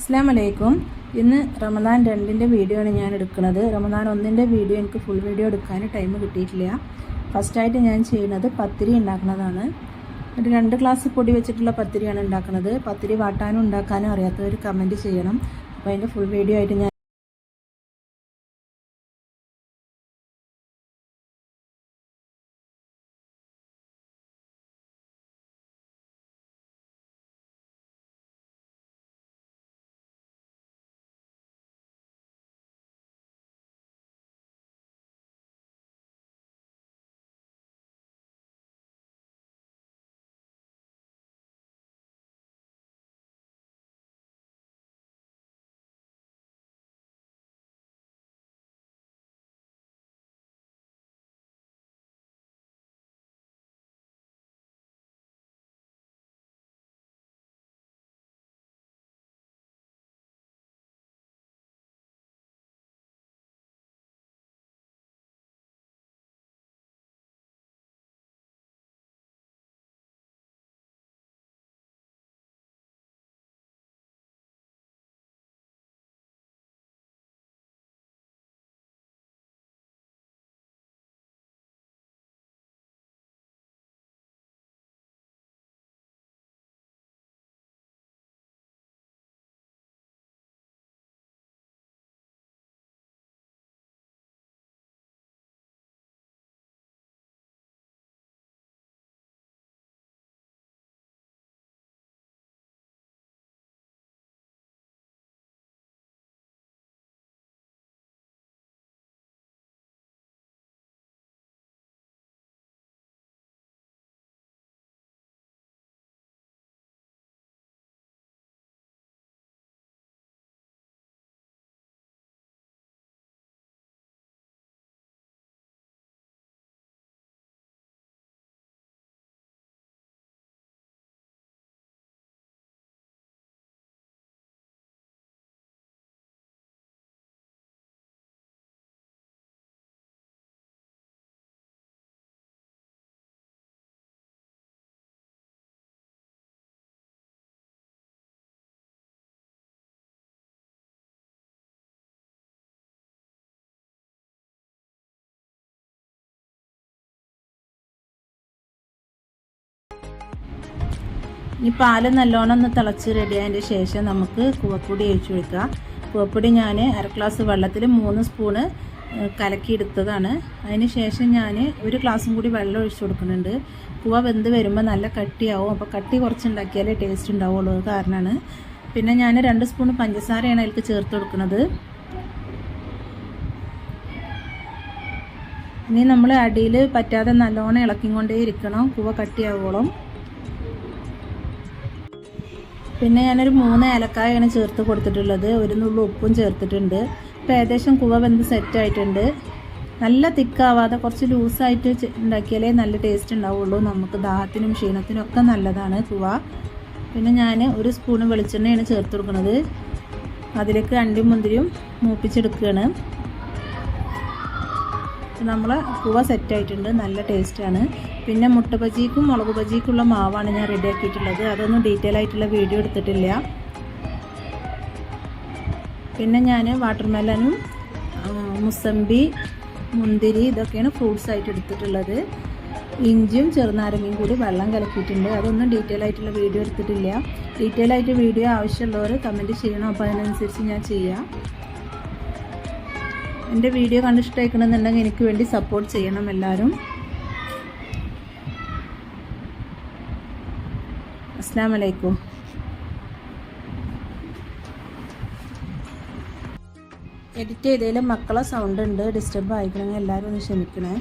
അസ്സലാമു അലൈക്കും. ഇന്ന് റമദാൻ 2ൻ്റെ വീഡിയോ ആണ് ഞാൻ എടുക്കുന്നത്. റമദാൻ 1ൻ്റെ വീഡിയോ എനിക്ക് ഫുൾ വീഡിയോ എടുക്കാൻ ടൈം കിട്ടിയിട്ടില്ല. ഫസ്റ്റായിട്ട് ഞാൻ ചെയ്യുന്നത് പത്തിരി ഉണ്ടാക്കുന്നതാണ്. ഒരു 2 ഗ്ലാസ് പൊടി വെച്ചിട്ടുള്ള പത്തിരിയാണ് ഉണ്ടാക്കുന്നത്. പത്തിരി വാട്ടാനും ഉണ്ടാക്കാനും അറിയാത്തവർ കമൻറ്റ് ചെയ്യണം. അപ്പോൾ അതിൻ്റെ ഫുൾ വീഡിയോ ആയിട്ട് ഞാൻ ഈ പാല് നല്ലോണം ഒന്ന് തിളച്ച് റെഡിയായതിൻ്റെ ശേഷം നമുക്ക് കൂവപ്പൊടി ഒഴിച്ചു കൊടുക്കുക. കൂവപ്പൊടി ഞാൻ 1/2 ഗ്ലാസ് വെള്ളത്തിൽ 3 സ്പൂണ് കലക്കിയെടുത്തതാണ്. അതിന് ശേഷം ഞാൻ 1 ഗ്ലാസും കൂടി വെള്ളം ഒഴിച്ചു കൊടുക്കുന്നുണ്ട്. കൂവ വെന്ത് വരുമ്പോൾ നല്ല കട്ടിയാവും. അപ്പോൾ കട്ടി കുറച്ചുണ്ടാക്കിയാലേ ടേസ്റ്റ് ഉണ്ടാവുള്ളൂ, കാരണമാണ്. പിന്നെ ഞാൻ 2 സ്പൂൺ പഞ്ചസാരയാണ് അതിലേക്ക് ചേർത്ത് കൊടുക്കുന്നത്. ഇനി നമ്മൾ അടിയിൽ പറ്റാതെ നല്ലോണം ഇളക്കിക്കൊണ്ടേ ഇരിക്കണം, കൂവ കട്ടിയാവോളം. പിന്നെ ഞാനൊരു 3 ഏലക്കായാണ് ചേർത്ത് കൊടുത്തിട്ടുള്ളത്. 1 നുള്ളു ഉപ്പും ചേർത്തിട്ടുണ്ട്. ഇപ്പോൾ ഏകദേശം കൂവ വെന്ത് സെറ്റായിട്ടുണ്ട്. നല്ല തിക്കാവാതെ കുറച്ച് ലൂസായിട്ട് ഉണ്ടാക്കിയാലേ നല്ല ടേസ്റ്റ് ഉണ്ടാവുള്ളൂ. നമുക്ക് ദാഹത്തിനും ക്ഷീണത്തിനും ഒക്കെ നല്ലതാണ് കൂവ. പിന്നെ ഞാൻ 1 സ്പൂൺ വെളിച്ചെണ്ണയാണ് ചേർത്ത് കൊടുക്കുന്നത്. അതിലേക്ക് അണ്ടിയും മുന്തിരിയും മൂപ്പിച്ചെടുക്കുകയാണ്. നമ്മളെ കൂവ സെറ്റായിട്ടുണ്ട്, നല്ല ടേസ്റ്റാണ്. പിന്നെ മുട്ട ബജിക്കും മുളക് ബജിക്കുള്ള മാവാണ് ഞാൻ റെഡിയാക്കിയിട്ടുള്ളത്. അതൊന്നും ഡീറ്റെയിൽ ആയിട്ടുള്ള വീഡിയോ എടുത്തിട്ടില്ല. പിന്നെ ഞാൻ വാട്ടർമെലനും മുസമ്പി മുന്തിരി ഇതൊക്കെയാണ് ഫ്രൂട്ട്സ് ആയിട്ട് എടുത്തിട്ടുള്ളത്. ഇഞ്ചിയും ചെറുനാരങ്ങയും കൂടി വെള്ളം കലക്കിയിട്ടുണ്ട്. അതൊന്നും ഡീറ്റെയിൽ ആയിട്ടുള്ള വീഡിയോ എടുത്തിട്ടില്ല. ഡീറ്റെയിൽ ആയിട്ട് വീഡിയോ ആവശ്യമുള്ളവർ കമൻറ്റ് ചെയ്യണം, അപ്പോൾ അതിനനുസരിച്ച് ഞാൻ ചെയ്യാം. എൻ്റെ വീഡിയോ കണ്ടിഷ്ടമായിക്കണമെന്നുണ്ടെങ്കിൽ എനിക്ക് വേണ്ടി സപ്പോർട്ട് ചെയ്യണം എല്ലാവരും. അസ്സലാമു അലൈക്കും. എഡിറ്റ് ചെയ്തതിൽ മക്കളെ സൗണ്ട് ഉണ്ട്, ഡിസ്റ്റർബ് ആയിക്കണമെങ്കിൽ എല്ലാവരും ഒന്ന് ക്ഷമിക്കണേ.